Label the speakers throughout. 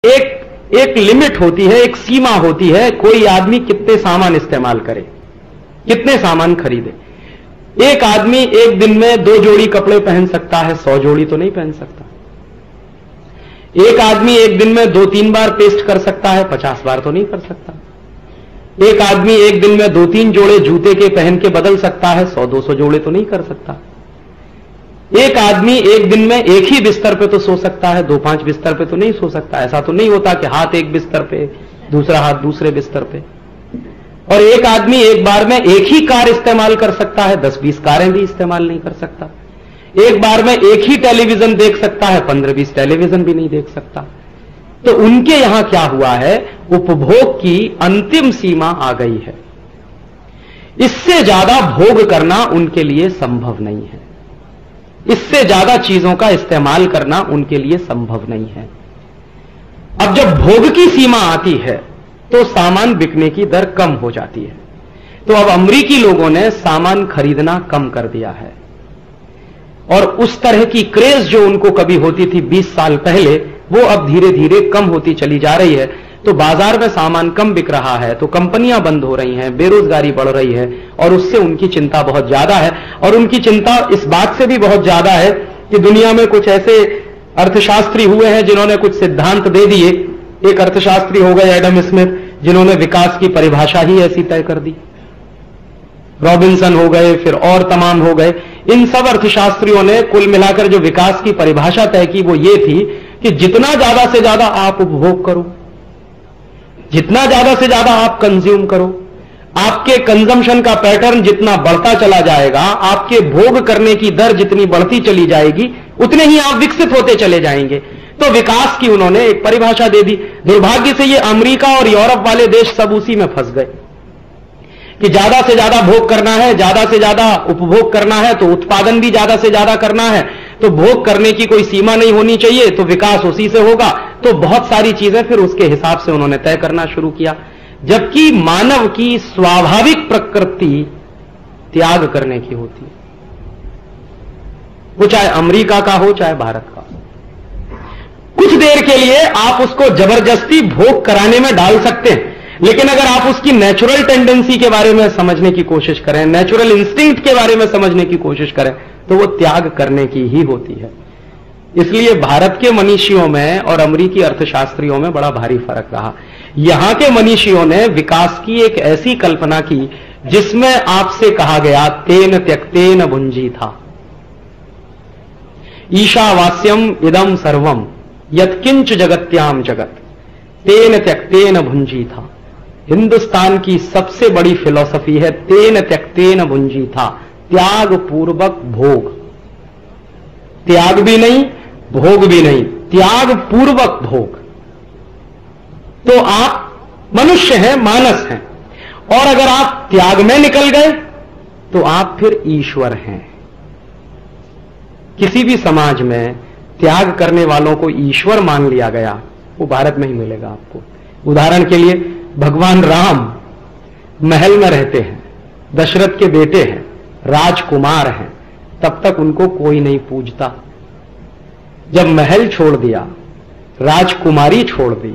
Speaker 1: एक लिमिट होती है, एक सीमा होती है, कोई आदमी कितने सामान इस्तेमाल करे, कितने सामान खरीदे। एक आदमी एक दिन में 2 जोड़ी कपड़े पहन सकता है, 100 जोड़ी तो नहीं पहन सकता। एक आदमी एक दिन में 2-3 बार पेस्ट कर सकता है, 50 बार तो नहीं कर सकता। एक आदमी एक दिन में 2-3 जोड़े जूते के पहन के बदल सकता है, 100-200 जोड़े तो नहीं कर सकता। एक आदमी एक दिन में एक ही बिस्तर पे तो सो सकता है, 2-5 बिस्तर पे तो नहीं सो सकता। ऐसा तो नहीं होता कि हाथ एक बिस्तर पे, दूसरा हाथ दूसरे बिस्तर पे। और एक आदमी एक बार में एक ही कार इस्तेमाल कर सकता है, 10-20 कारें भी इस्तेमाल नहीं कर सकता। एक बार में एक ही टेलीविजन देख सकता है, 15-20 टेलीविजन भी नहीं देख सकता। तो उनके यहां क्या हुआ है, उपभोग की अंतिम सीमा आ गई है। इससे ज्यादा भोग करना उनके लिए संभव नहीं है, इससे ज्यादा चीजों का इस्तेमाल करना उनके लिए संभव नहीं है। अब जब भोग की सीमा आती है तो सामान बिकने की दर कम हो जाती है। तो अब अमेरिकी लोगों ने सामान खरीदना कम कर दिया है और उस तरह की क्रेज जो उनको कभी होती थी 20 साल पहले, वो अब धीरे धीरे कम होती चली जा रही है। तो बाजार में सामान कम बिक रहा है, तो कंपनियां बंद हो रही हैं, बेरोजगारी बढ़ रही है और उससे उनकी चिंता बहुत ज्यादा है। और उनकी चिंता इस बात से भी बहुत ज्यादा है कि दुनिया में कुछ ऐसे अर्थशास्त्री हुए हैं जिन्होंने कुछ सिद्धांत दे दिए। एक अर्थशास्त्री हो गए एडम स्मिथ, जिन्होंने विकास की परिभाषा ही ऐसी तय कर दी। रॉबिन्सन हो गए, फिर और तमाम हो गए। इन सब अर्थशास्त्रियों ने कुल मिलाकर जो विकास की परिभाषा तय की वो ये थी कि जितना ज्यादा से ज्यादा आप उपभोग करो, जितना ज्यादा से ज्यादा आप कंज्यूम करो, आपके कंजम्पशन का पैटर्न जितना बढ़ता चला जाएगा, आपके भोग करने की दर जितनी बढ़ती चली जाएगी, उतने ही आप विकसित होते चले जाएंगे। तो विकास की उन्होंने एक परिभाषा दे दी। दुर्भाग्य से ये अमेरिका और यूरोप वाले देश सब उसी में फंस गए कि ज्यादा से ज्यादा भोग करना है, ज्यादा से ज्यादा उपभोग करना है, तो उत्पादन भी ज्यादा से ज्यादा करना है, तो भोग करने की कोई सीमा नहीं होनी चाहिए, तो विकास उसी से होगा। तो बहुत सारी चीजें फिर उसके हिसाब से उन्होंने तय करना शुरू किया, जबकि मानव की स्वाभाविक प्रकृति त्याग करने की होती है, वो चाहे अमेरिका का हो चाहे भारत का। कुछ देर के लिए आप उसको जबरदस्ती भोग कराने में डाल सकते हैं, लेकिन अगर आप उसकी नेचुरल टेंडेंसी के बारे में समझने की कोशिश करें, नेचुरल इंस्टिंक्ट के बारे में समझने की कोशिश करें, तो वो त्याग करने की ही होती है। इसलिए भारत के मनीषियों में और अमेरिकी अर्थशास्त्रियों में बड़ा भारी फर्क रहा। यहां के मनीषियों ने विकास की एक ऐसी कल्पना की जिसमें आपसे कहा गया तेन त्यक्तेन भुंजी था, ईशावास्यम इदम सर्वम यत्किंच जगत्याम जगत तेन त्यक्तेन भुंजी था। हिंदुस्तान की सबसे बड़ी फिलॉसफी है तेन त्यक्तेन भुंजी था, त्याग पूर्वक भोग। त्याग भी नहीं, भोग भी नहीं, त्याग पूर्वक भोग। तो आप मनुष्य हैं, मानस हैं, और अगर आप त्याग में निकल गए तो आप फिर ईश्वर हैं। किसी भी समाज में त्याग करने वालों को ईश्वर मान लिया गया, वो भारत में ही मिलेगा आपको। उदाहरण के लिए भगवान राम महल में रहते हैं, दशरथ के बेटे हैं, राजकुमार हैं, तब तक उनको कोई नहीं पूजता। जब महल छोड़ दिया, राजकुमारी छोड़ दी,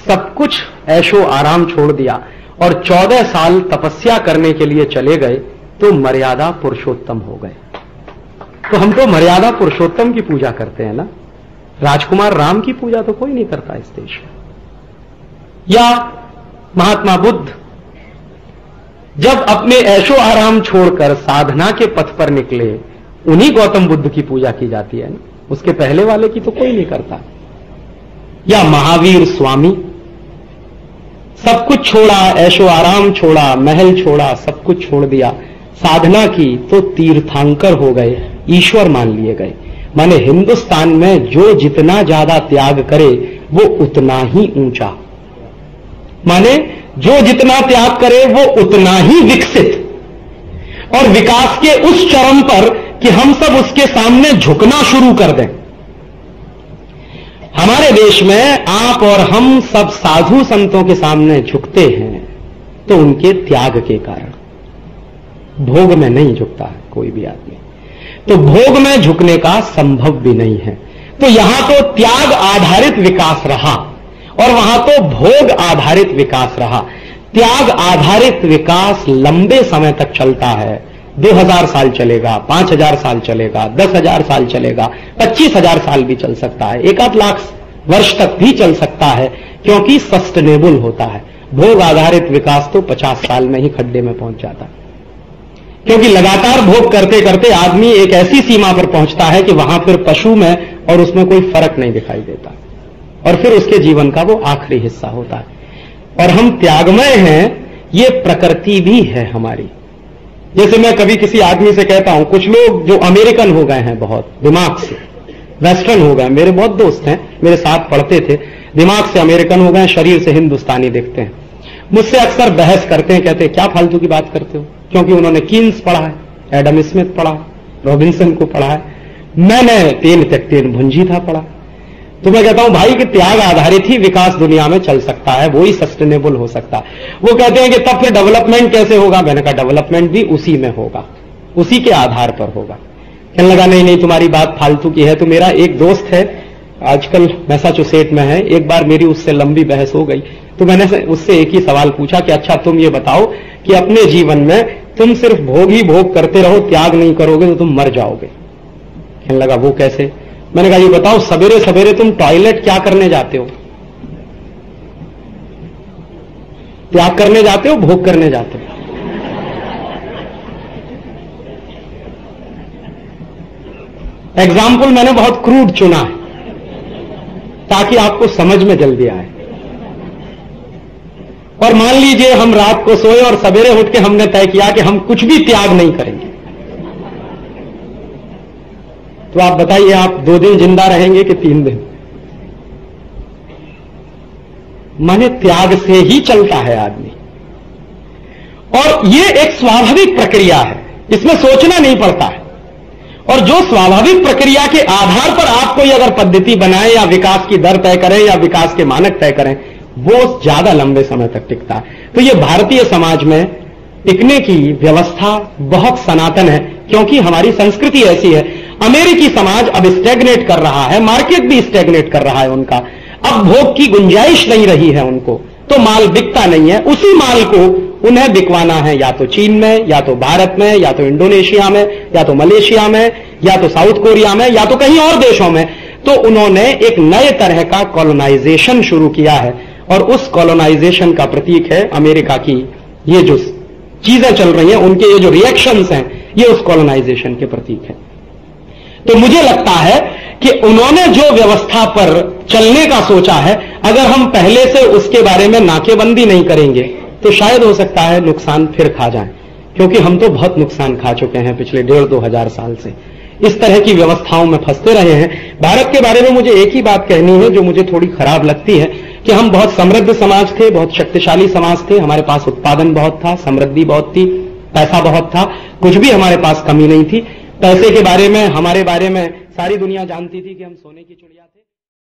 Speaker 1: सब कुछ ऐशो आराम छोड़ दिया और 14 साल तपस्या करने के लिए चले गए, तो मर्यादा पुरुषोत्तम हो गए। तो हम तो मर्यादा पुरुषोत्तम की पूजा करते हैं ना, राजकुमार राम की पूजा तो कोई नहीं करता इस देश में। या महात्मा बुद्ध जब अपने ऐशो आराम छोड़कर साधना के पथ पर निकले, उन्हीं गौतम बुद्ध की पूजा की जाती है ना, उसके पहले वाले की तो कोई नहीं करता। या महावीर स्वामी सब कुछ छोड़ा, ऐशो आराम छोड़ा, महल छोड़ा, सब कुछ छोड़ दिया, साधना की, तो तीर्थंकर हो गए, ईश्वर मान लिए गए। माने हिंदुस्तान में जो जितना ज्यादा त्याग करे वो उतना ही ऊंचा, माने जो जितना त्याग करे वो उतना ही विकसित और विकास के उस चरम पर कि हम सब उसके सामने झुकना शुरू कर दें। हमारे देश में आप और हम सब साधु संतों के सामने झुकते हैं तो उनके त्याग के कारण, भोग में नहीं झुकता है कोई भी आदमी, तो भोग में झुकने का संभव भी नहीं है। तो यहां तो त्याग आधारित विकास रहा, और वहां तो भोग आधारित विकास रहा। त्याग आधारित विकास लंबे समय तक चलता है। 2000 साल चलेगा, 5000 साल चलेगा, 10,000 साल चलेगा, 25,000 साल भी चल सकता है, 1-8 लाख वर्ष तक भी चल सकता है, क्योंकि सस्टेनेबल होता है। भोग आधारित विकास तो 50 साल में ही खड्डे में पहुंच जाता है, क्योंकि लगातार भोग करते करते आदमी एक ऐसी सीमा पर पहुंचता है कि वहां फिर पशु में और उसमें कोई फर्क नहीं दिखाई देता, और फिर उसके जीवन का वो आखिरी हिस्सा होता है। और हम त्यागमय हैं, ये प्रकृति भी है हमारी। जैसे मैं कभी किसी आदमी से कहता हूं, कुछ लोग जो अमेरिकन हो गए हैं, बहुत दिमाग से वेस्टर्न हो गए, मेरे बहुत दोस्त हैं, मेरे साथ पढ़ते थे, दिमाग से अमेरिकन हो गए, शरीर से हिंदुस्तानी दिखते हैं, मुझसे अक्सर बहस करते हैं, कहते हैं क्या फालतू की बात करते हो, क्योंकि उन्होंने कीन्स पढ़ा है, एडम स्मिथ पढ़ा है, रॉबिन्सन को पढ़ा है, मैंने तेन तक तेन भुंजी था पढ़ा। तो मैं कहता हूं भाई कि त्याग आधारित ही विकास दुनिया में चल सकता है, वो ही सस्टेनेबल हो सकता है। वो कहते हैं कि तब फिर डेवलपमेंट कैसे होगा? मैंने कहा डेवलपमेंट भी उसी में होगा, उसी के आधार पर होगा। कहने लगा नहीं नहीं तुम्हारी बात फालतू की है। तो मेरा एक दोस्त है, आजकल मैसाचुसेट में है, एक बार मेरी उससे लंबी बहस हो गई, तो मैंने उससे एक ही सवाल पूछा कि अच्छा तुम ये बताओ कि अपने जीवन में तुम सिर्फ भोग ही भोग करते रहो, त्याग नहीं करोगे तो तुम मर जाओगे। कहने लगा वो कैसे? मैंने कहा ये बताओ सवेरे सवेरे तुम टॉयलेट क्या करने जाते हो? त्याग करने जाते हो, भोग करने जाते हो? एग्जाम्पल मैंने बहुत क्रूड चुना है ताकि आपको समझ में जल्दी आए। और मान लीजिए हम रात को सोए और सवेरे उठ के हमने तय किया कि हम कुछ भी त्याग नहीं करेंगे, तो आप बताइए आप 2 दिन जिंदा रहेंगे कि 3 दिन? माने त्याग से ही चलता है आदमी, और ये एक स्वाभाविक प्रक्रिया है, इसमें सोचना नहीं पड़ता है। और जो स्वाभाविक प्रक्रिया के आधार पर आप कोई अगर पद्धति बनाए या विकास की दर तय करें या विकास के मानक तय करें, वो ज्यादा लंबे समय तक टिकता है। तो ये भारतीय समाज में टिकने की व्यवस्था बहुत सनातन है, क्योंकि हमारी संस्कृति ऐसी है। अमेरिकी समाज अब स्टैग्नेट कर रहा है, मार्केट भी स्टैग्नेट कर रहा है उनका, अब भोग की गुंजाइश नहीं रही है उनको, तो माल बिकता नहीं है। उसी माल को उन्हें बिकवाना है या तो चीन में, या तो भारत में, या तो इंडोनेशिया में, या तो मलेशिया में, या तो साउथ कोरिया में, या तो कहीं और देशों में। तो उन्होंने एक नए तरह का कॉलोनाइजेशन शुरू किया है, और उस कॉलोनाइजेशन का प्रतीक है अमेरिका की ये जो चीजें चल रही हैं, उनके ये जो रिएक्शंस हैं, ये उस कॉलोनाइजेशन के प्रतीक है। तो मुझे लगता है कि उन्होंने जो व्यवस्था पर चलने का सोचा है, अगर हम पहले से उसके बारे में नाकेबंदी नहीं करेंगे तो शायद हो सकता है नुकसान फिर खा जाएं, क्योंकि हम तो बहुत नुकसान खा चुके हैं पिछले 1.5-2 हजार साल से, इस तरह की व्यवस्थाओं में फंसते रहे हैं। भारत के बारे में मुझे एक ही बात कहनी है जो मुझे थोड़ी खराब लगती है, कि हम बहुत समृद्ध समाज थे, बहुत शक्तिशाली समाज थे, हमारे पास उत्पादन बहुत था, समृद्धि बहुत थी, पैसा बहुत था, कुछ भी हमारे पास कमी नहीं थी। पैसे के बारे में, हमारे बारे में सारी दुनिया जानती थी कि हम सोने की चिड़िया थे।